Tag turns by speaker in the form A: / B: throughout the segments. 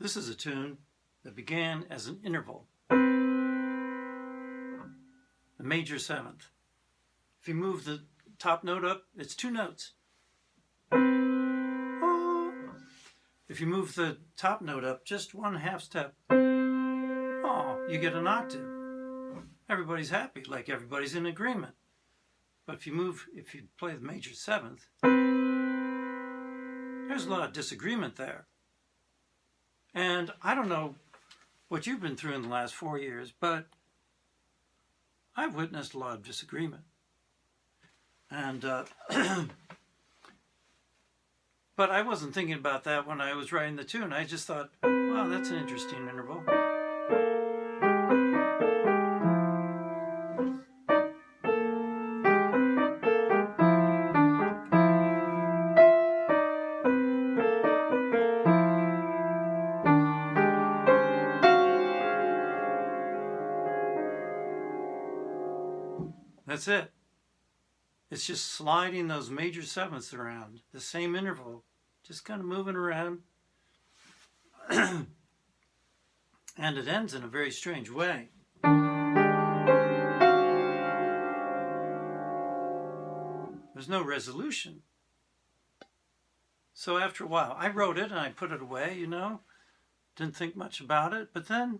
A: This is a tune that began as an interval, the major seventh. If you move the top note up, it's two notes. If you move the top note up just one half step, you get an octave. Everybody's happy, like everybody's in agreement. But if you play the major seventh, there's a lot of disagreement there. And I don't know what you've been through in the last 4 years, but I've witnessed a lot of disagreement. And but I wasn't thinking about that when I was writing the tune. I just thought, wow, that's an interesting interval. That's it. It's just sliding those major sevenths around, the same interval, just kind of moving around. And it ends in a very strange way. There's no resolution. So after a while, I wrote it and I put it away, didn't think much about it. But then,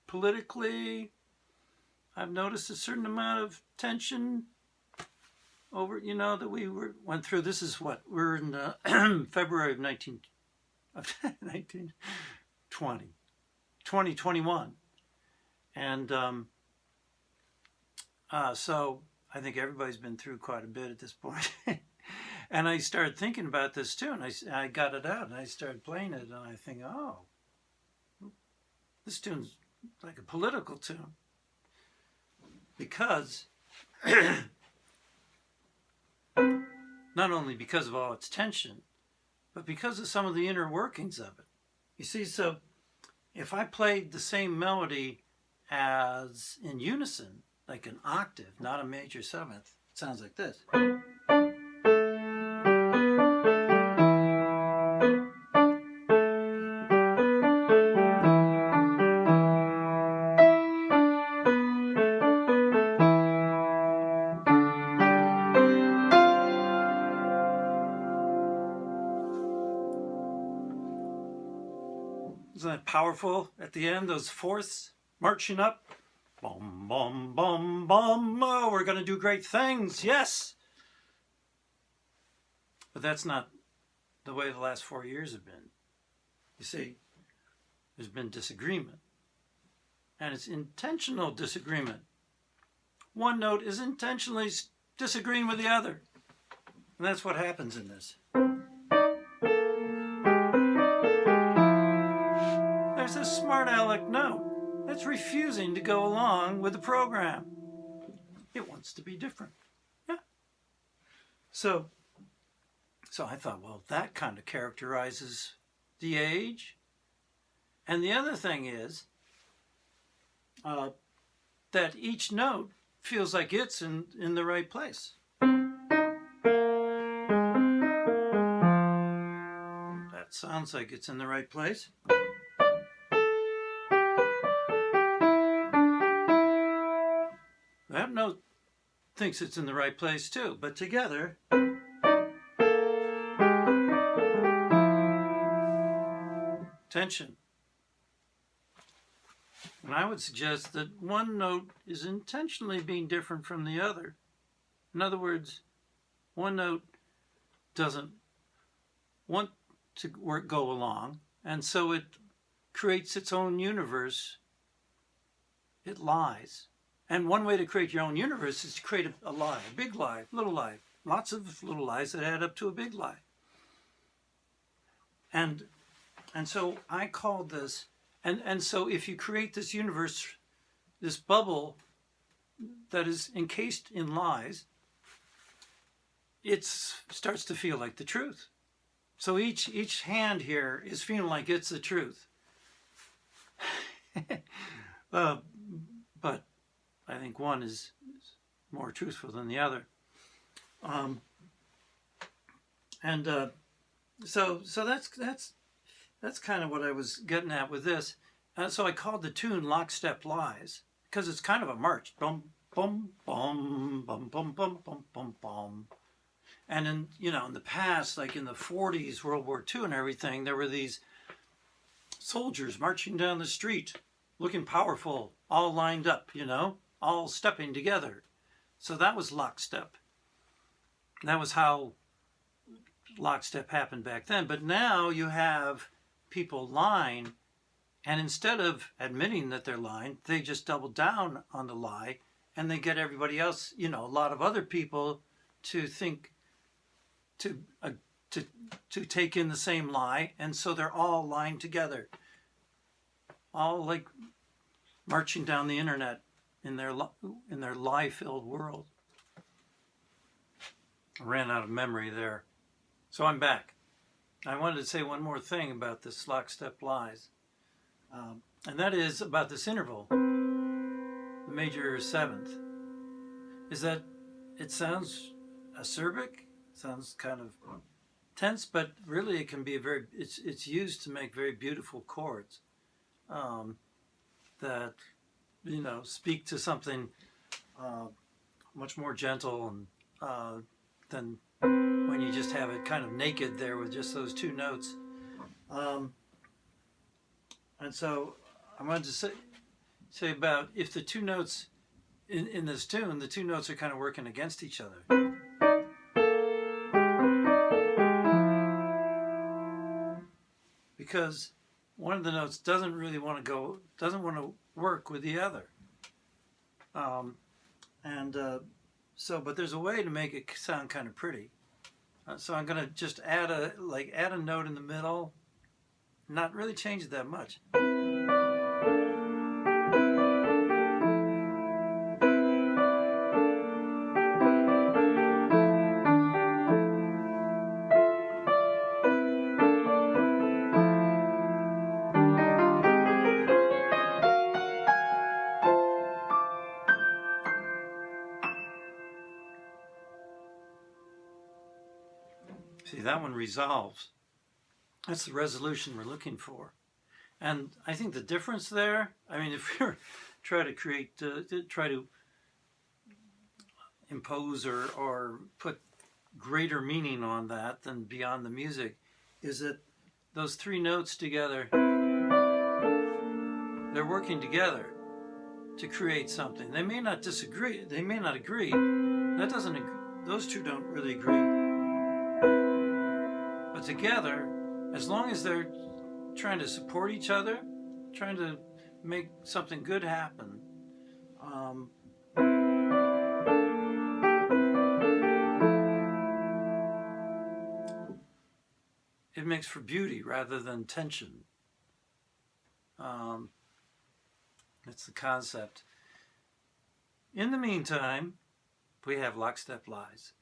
A: politically, I've noticed a certain amount of tension over, that we went through. This is what we're in February of 2021. And so I think everybody's been through quite a bit at this point. And I started thinking about this too, and I got it out and I started playing it, and I think, oh, this tune's like a political tune. Because, not only because of all its tension, but because of some of the inner workings of it. You see, so if I played the same melody as in unison, like an octave, not a major seventh, it sounds like this. Isn't that powerful at the end, those fourths marching up? Bum, bum, bum, bum. Oh, we're going to do great things. Yes. But that's not the way the last 4 years have been. You see, there's been disagreement. And it's intentional disagreement. One note is intentionally disagreeing with the other. And that's what happens in this. There's a smart aleck note that's refusing to go along with the program. It wants to be different. Yeah. So I thought, well, that kind of characterizes the age. And the other thing is that each note feels like it's in the right place. That sounds like it's in the right place. That note thinks it's in the right place too, but together, tension. And I would suggest that one note is intentionally being different from the other. In other words, one note doesn't want to go along, and so it creates its own universe. It lies. And one way to create your own universe is to create a lie, a big lie, little lie. Lots of little lies that add up to a big lie. And so I called this, and so if you create this universe, this bubble that is encased in lies, it starts to feel like the truth. So each hand here is feeling like it's the truth. But I think one is more truthful than the other. So that's that's kind of what I was getting at with this. And so I called the tune Lockstep Lies because it's kind of a march. Bum, bum, bum, bum, bum, bum, bum, bum, bum. And in, in the past, like in the 40s, World War II and everything, there were these soldiers marching down the street, looking powerful, all lined up, all stepping together. So that was lockstep. That was how lockstep happened back then. But now you have people line, and instead of admitting that they're lying, they just double down on the lie, and they get everybody else, a lot of other people to think, to take in the same lie, and so they're all lying together, all like marching down the internet in their lie-filled world. I ran out of memory there, so I'm back. I wanted to say one more thing about this Lockstep Lies, and that is about this interval, the major seventh, is that it sounds acerbic, sounds kind of tense, but really it can be it's used to make very beautiful chords that speak to something much more gentle and than when you just have it kind of naked there with just those two notes. And so I wanted to say about if the two notes in this tune, the two notes are kind of working against each other. Because one of the notes doesn't want to work with the other. But there's a way to make it sound kind of pretty. So I'm going to just add a note in the middle, not really change it that much. See, that one resolves. That's the resolution we're looking for. And I think the difference there, if you're try to impose or put greater meaning on that than beyond the music, is that those three notes together, they're working together to create something. They may not disagree, they may not agree. Those two don't really agree. But together, as long as they're trying to support each other, trying to make something good happen, it makes for beauty rather than tension. That's the concept. In the meantime, we have Lockstep Lies.